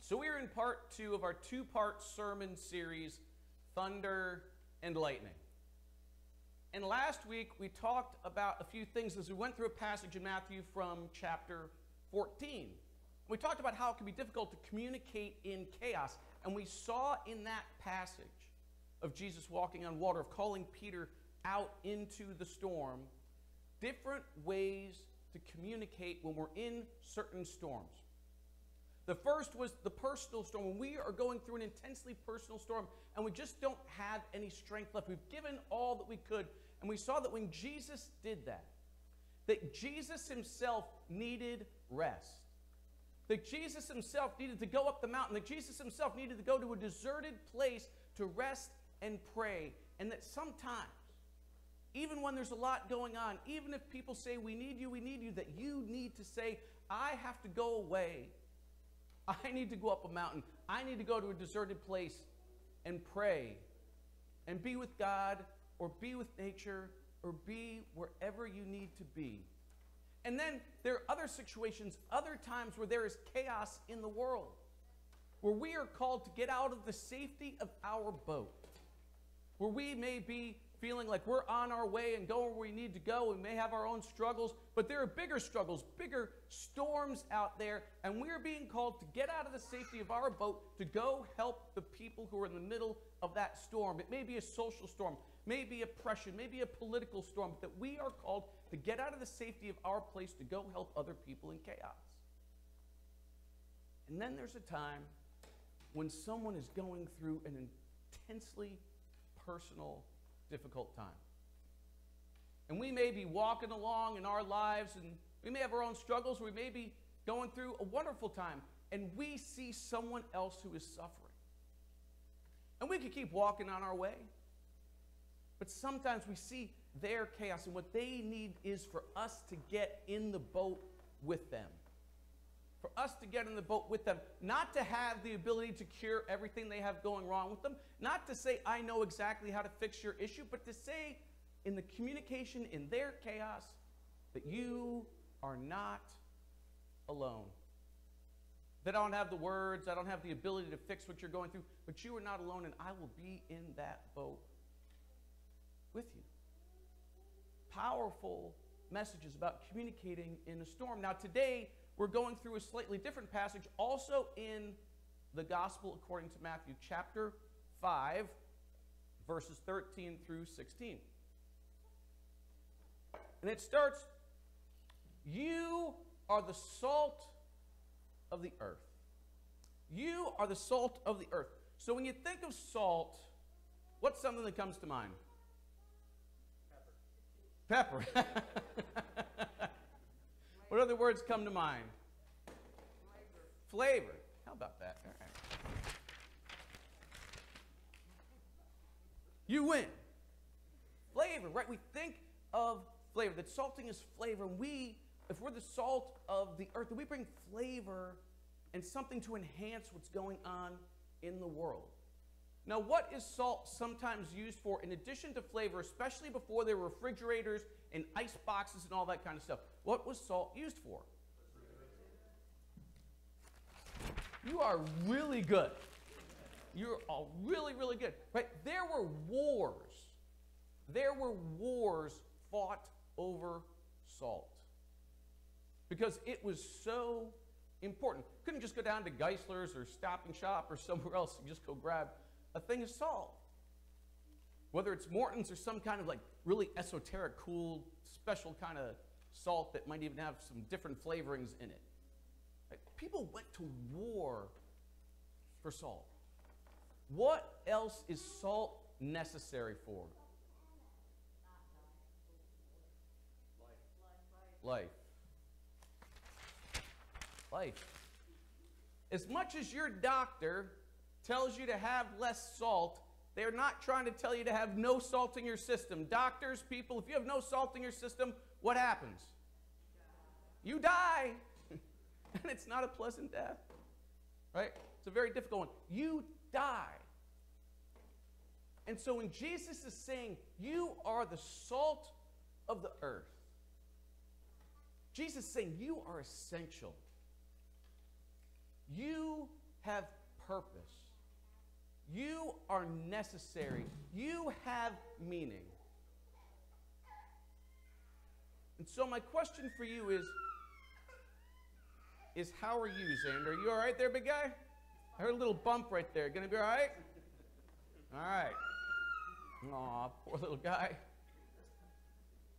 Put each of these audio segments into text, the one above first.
So we're in part 2 of our 2-part sermon series, Thunder and Lightning. And last week we talked about a few things as we went through a passage in Matthew from chapter 14. We talked about how it can be difficult to communicate in chaos. And we saw in that passage of Jesus walking on water, of calling Peter out into the storm, different ways to communicate when we're in certain storms. The first was the personal storm. When we are going through an intensely personal storm and we just don't have any strength left. We've given all that we could. And we saw that when Jesus did that Jesus himself needed rest. That Jesus himself needed to go up the mountain. That Jesus himself needed to go to a deserted place to rest and pray. And that sometimes, even when there's a lot going on, even if people say, we need you, that you need to say, I have to go away. I need to go up a mountain. I need to go to a deserted place and pray and be with God or be with nature or be wherever you need to be. And then there are other situations, other times where there is chaos in the world, where we are called to get out of the safety of our boat, where we may be feeling like we're on our way and going where we need to go. We may have our own struggles, but there are bigger struggles, bigger storms out there, and we're being called to get out of the safety of our boat to go help the people who are in the middle of that storm. It may be a social storm, maybe oppression, maybe a political storm, but that we are called to get out of the safety of our place to go help other people in chaos. And then there's a time when someone is going through an intensely personal, difficult time. And we may be walking along in our lives and we may have our own struggles. We may be going through a wonderful time and we see someone else who is suffering. And we could keep walking on our way. But sometimes we see their chaos and what they need is for us to get in the boat with them. For us to get in the boat with them, not to have the ability to cure everything they have going wrong with them, not to say, I know exactly how to fix your issue, but to say in the communication, in their chaos, that you are not alone. That I don't have the words, I don't have the ability to fix what you're going through, but you are not alone, and I will be in that boat with you. Powerful messages about communicating in a storm. Now today, we're going through a slightly different passage, also in the Gospel according to Matthew, chapter 5, verses 13 through 16. And it starts, you are the salt of the earth. You are the salt of the earth. So when you think of salt, what's something that comes to mind? Pepper. What other words come to mind? Flavor. How about that? All right. You win. Flavor, right? We think of flavor, that salting is flavor. And if we're the salt of the earth, we bring flavor and something to enhance what's going on in the world. Now, what is salt sometimes used for in addition to flavor, especially before there were refrigerators and ice boxes and all that kind of stuff? What was salt used for? You are really good. You're all really, really good. Right? There were wars. There were wars fought over salt because it was so important. Couldn't just go down to Geisler's or Stop and Shop or somewhere else and just go grab a thing of salt. Whether it's Morton's or some kind of like really esoteric, cool, special kind of salt that might even have some different flavorings in it. Right? People went to war for salt. What else is salt necessary for? Life. Life. As much as your doctor tells you to have less salt, they're not trying to tell you to have no salt in your system. Doctors, people, if you have no salt in your system, what happens? You die. And it's not a pleasant death. Right? It's a very difficult one. You die. And so when Jesus is saying, you are the salt of the earth, Jesus is saying you are essential. You have purpose. You are necessary. You have meaning. And so my question for you is how are you, Xander? Are you all right there, big guy? I heard a little bump right there. Gonna be all right? All right. Aw, poor little guy.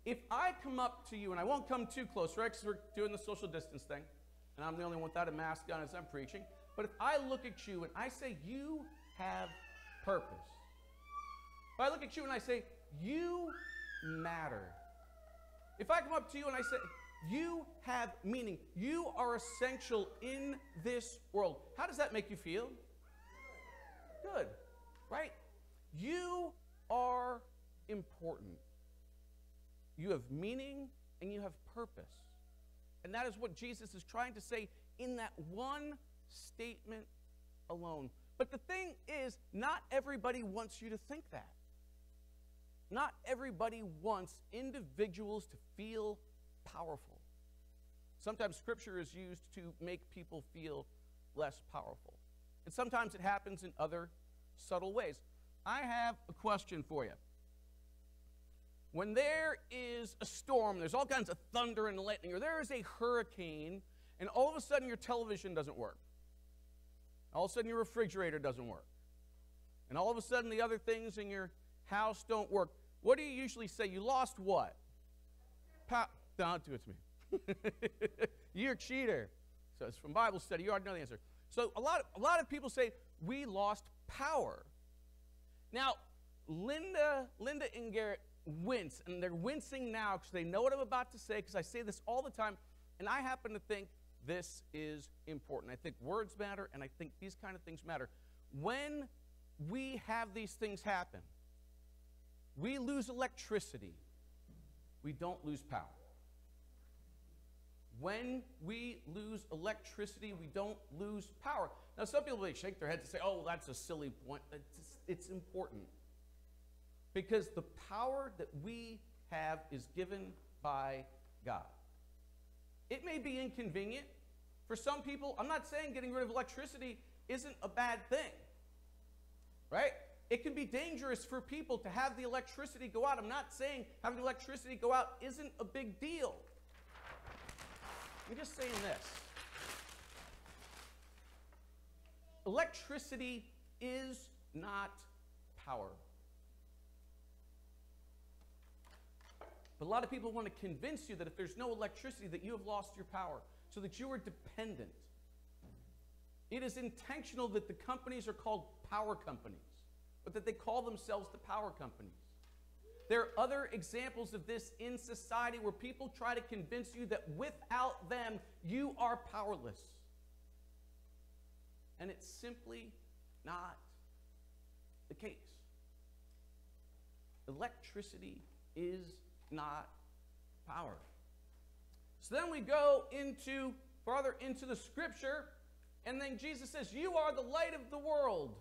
If I come up to you, and I won't come too close, right? Because we're doing the social distance thing, and I'm the only one without a mask on as I'm preaching. But if I look at you and I say, you have purpose. If I look at you and I say, you matter. If I come up to you and I say, you have meaning. You are essential in this world. How does that make you feel? Good, right? You are important. You have meaning and you have purpose. And that is what Jesus is trying to say in that one statement alone. But the thing is, not everybody wants you to think that. Not everybody wants individuals to feel powerful. Sometimes Scripture is used to make people feel less powerful. And sometimes it happens in other subtle ways. I have a question for you. When there is a storm, there's all kinds of thunder and lightning, or there is a hurricane, and all of a sudden your television doesn't work. All of a sudden your refrigerator doesn't work. And all of a sudden the other things in your house don't work. What do you usually say? You lost what? Don't do it to me. You're a cheater. So it's from Bible study. You already know the answer. So a lot of people say, we lost power. Now, Linda and Garrett wince, and they're wincing now because they know what I'm about to say, because I say this all the time, and I happen to think this is important. I think words matter, and I think these kind of things matter. When we have these things happen, we lose electricity. We don't lose power. When we lose electricity, we don't lose power. Now, some people may shake their heads and say, oh, that's a silly point. It's important. Because the power that we have is given by God. It may be inconvenient. For some people, I'm not saying getting rid of electricity isn't a bad thing. Right? It can be dangerous for people to have the electricity go out. I'm not saying having the electricity go out isn't a big deal. I'm just saying this. Electricity is not power. But a lot of people want to convince you that if there's no electricity, that you have lost your power, so that you are dependent. It is intentional that the companies are called power companies, but that they call themselves the power companies. There are other examples of this in society where people try to convince you that without them, you are powerless. And it's simply not the case. Electricity is not power. So then we go farther into the Scripture, and then Jesus says, you are the light of the world.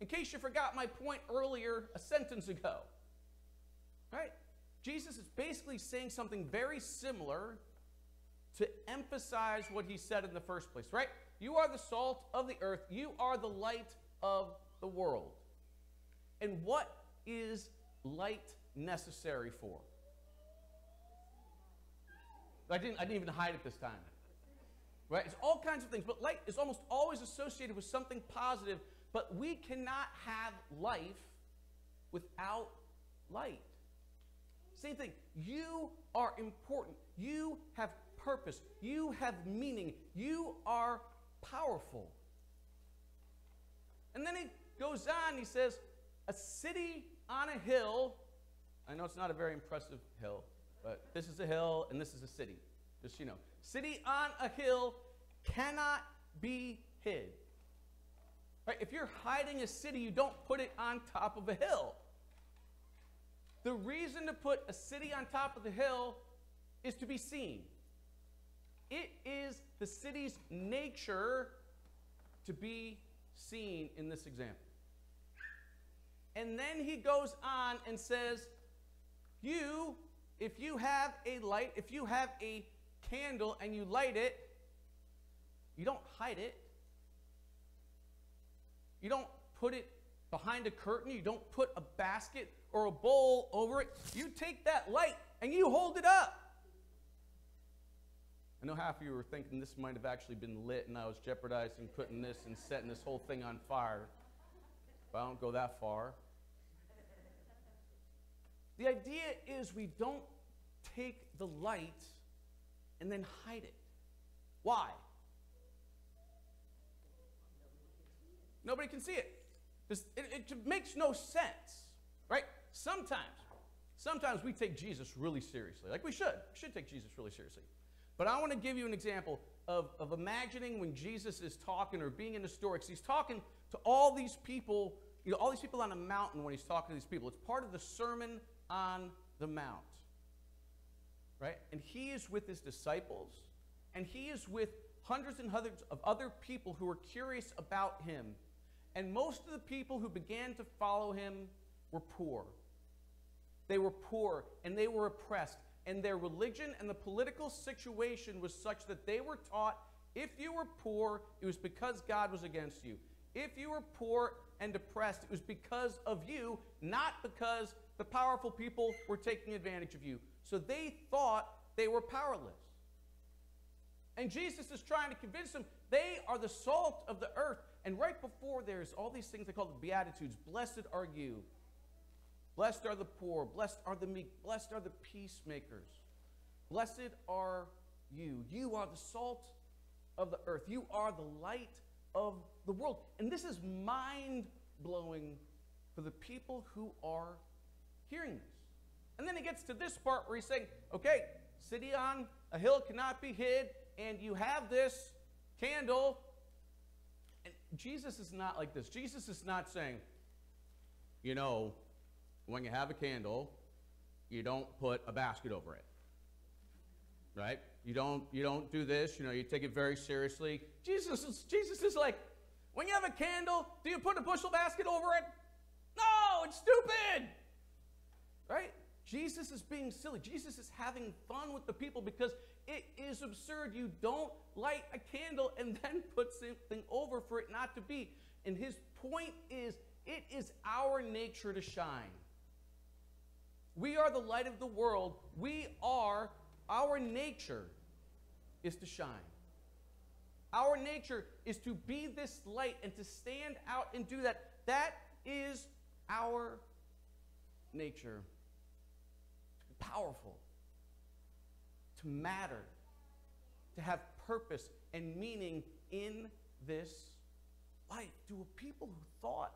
In case you forgot my point earlier, a sentence ago. Right? Jesus is basically saying something very similar to emphasize what he said in the first place, right? You are the salt of the earth. You are the light of the world. And what is light necessary for? I didn't even hide it this time. Right? It's all kinds of things, but light is almost always associated with something positive, but we cannot have life without light. Same thing. You are important. You have purpose. You have meaning. You are powerful. And then he goes on, he says, a city on a hill. I know it's not a very impressive hill, but this is a hill and this is a city. Just, you know. City on a hill cannot be hid. Right? If you're hiding a city, you don't put it on top of a hill. The reason to put a city on top of the hill is to be seen. It is the city's nature to be seen in this example. And then he goes on and says, if you have a light, if you have a candle and you light it, you don't hide it. You don't put it behind a curtain. You don't put a basket or a bowl over it. You take that light and you hold it up. I know half of you were thinking this might have actually been lit and I was jeopardizing putting this and setting this whole thing on fire. But I don't go that far. The idea is we don't take the light and then hide it. Why? Nobody can see it. It makes no sense, right? Sometimes we take Jesus really seriously. Like we should. We should take Jesus really seriously. But I want to give you an example of imagining when Jesus is talking or being in the story. Because he's talking to all these people, all these people on a mountain when he's talking to these people. It's part of the Sermon on the Mount, right? And he is with his disciples, and he is with hundreds and hundreds of other people who are curious about him. And most of the people who began to follow him were poor. They were poor, and they were oppressed. And their religion and the political situation was such that they were taught, if you were poor, it was because God was against you. If you were poor and depressed, it was because of you, not because the powerful people were taking advantage of you. So they thought they were powerless. And Jesus is trying to convince them they are the salt of the earth. And right before there's all these things they call the Beatitudes. Blessed are you. Blessed are the poor. Blessed are the meek. Blessed are the peacemakers. Blessed are you. You are the salt of the earth. You are the light of the world. And this is mind-blowing for the people who are hearing this. And then he gets to this part where he's saying, okay, city on a hill cannot be hid, and you have this candle. And Jesus is not like this. Jesus is not saying, you know, when you have a candle, you don't put a basket over it, right? You don't do this. You know, you take it very seriously. Jesus is like, when you have a candle, do you put a bushel basket over it? No, it's stupid, right? Jesus is being silly. Jesus is having fun with the people because it is absurd. You don't light a candle and then put something over for it not to be. And his point is, it is our nature to shine. We are the light of the world. Our nature is to shine. Our nature is to be this light and to stand out and do that. That is our nature. To be powerful, to matter, to have purpose and meaning in this life. To a people who thought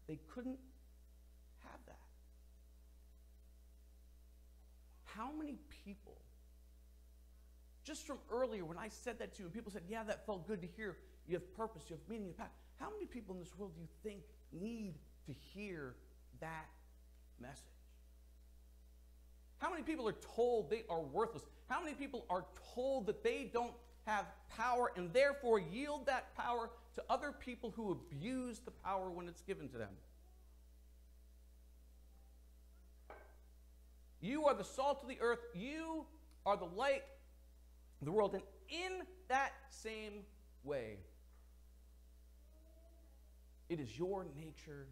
they couldn't have that. How many people, just from earlier when I said that to you, and people said, yeah, that felt good to hear, you have purpose, you have meaning, you have power. How many people in this world do you think need to hear that message? How many people are told they are worthless? How many people are told that they don't have power and therefore yield that power to other people who abuse the power when it's given to them? You are the salt of the earth. You are the light of the world. And in that same way, it is your nature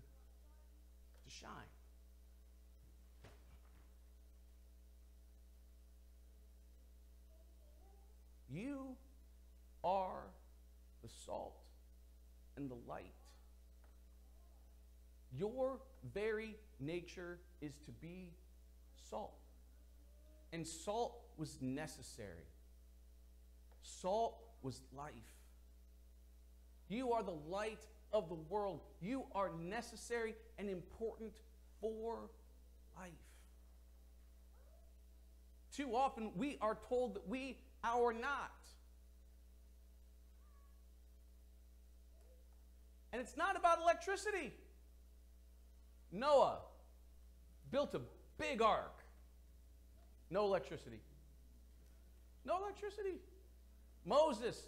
to shine. You are the salt and the light. Your very nature is to be salt. And salt was necessary. Salt was life. You are the light of the world. You are necessary and important for life. Too often we are told that we are not. And it's not about electricity. Noah built a big ark. No electricity. No electricity. Moses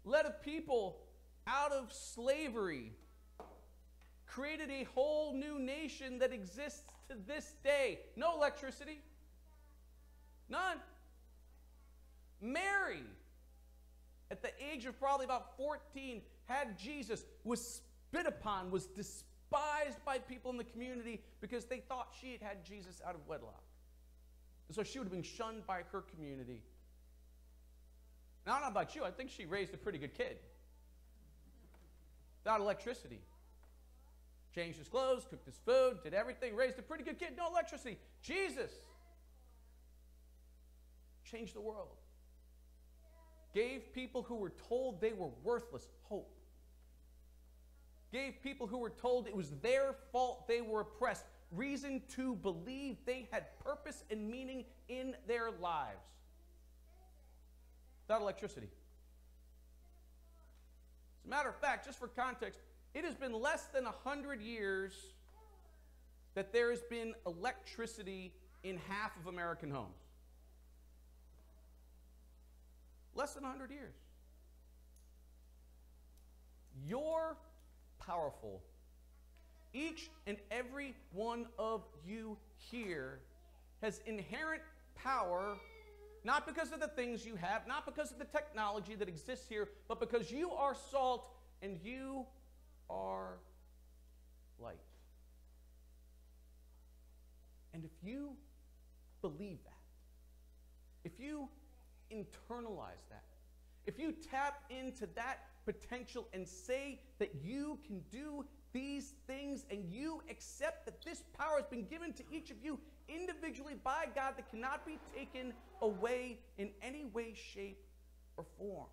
led a people out of slavery, created a whole new nation that exists to this day. No electricity. None. Mary, at the age of probably about 14, had Jesus, was spit upon, was despised by people in the community because they thought she had had Jesus out of wedlock. And so she would have been shunned by her community. Now, I don't know about you, I think she raised a pretty good kid. Without electricity. Changed his clothes, cooked his food, did everything, raised a pretty good kid, no electricity. Jesus changed the world. Gave people who were told they were worthless hope. Gave people who were told it was their fault they were oppressed reason to believe they had purpose and meaning in their lives. Without electricity. As a matter of fact, just for context, it has been less than 100 years that there has been electricity in half of American homes. Less than 100 years. You're powerful. Each and every one of you here has inherent power, not because of the things you have, not because of the technology that exists here, but because you are salt and you are light. And if you believe that, if you internalize that, if you tap into that potential and say that you can do these things and you accept that this power has been given to each of you individually by God that cannot be taken away in any way, shape, or form,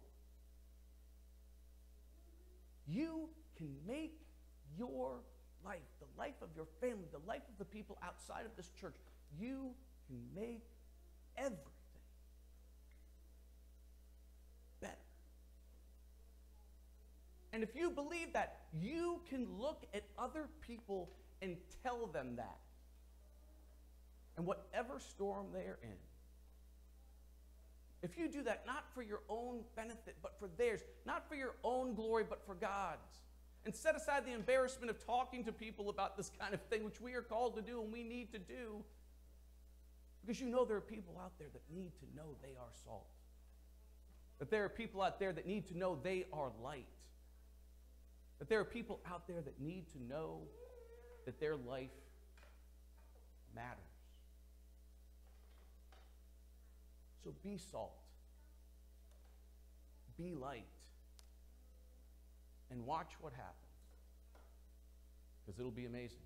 you can make your life, the life of your family, the life of the people outside of this church, you can make everything better. And if you believe that, you can look at other people and tell them that. And whatever storm they're in, if you do that not for your own benefit, but for theirs, not for your own glory, but for God's, and set aside the embarrassment of talking to people about this kind of thing, which we are called to do and we need to do, because you know there are people out there that need to know they are salt. That there are people out there that need to know they are light. That there are people out there that need to know that their life matters. So be salt. Be light. And watch what happens. Because it'll be amazing.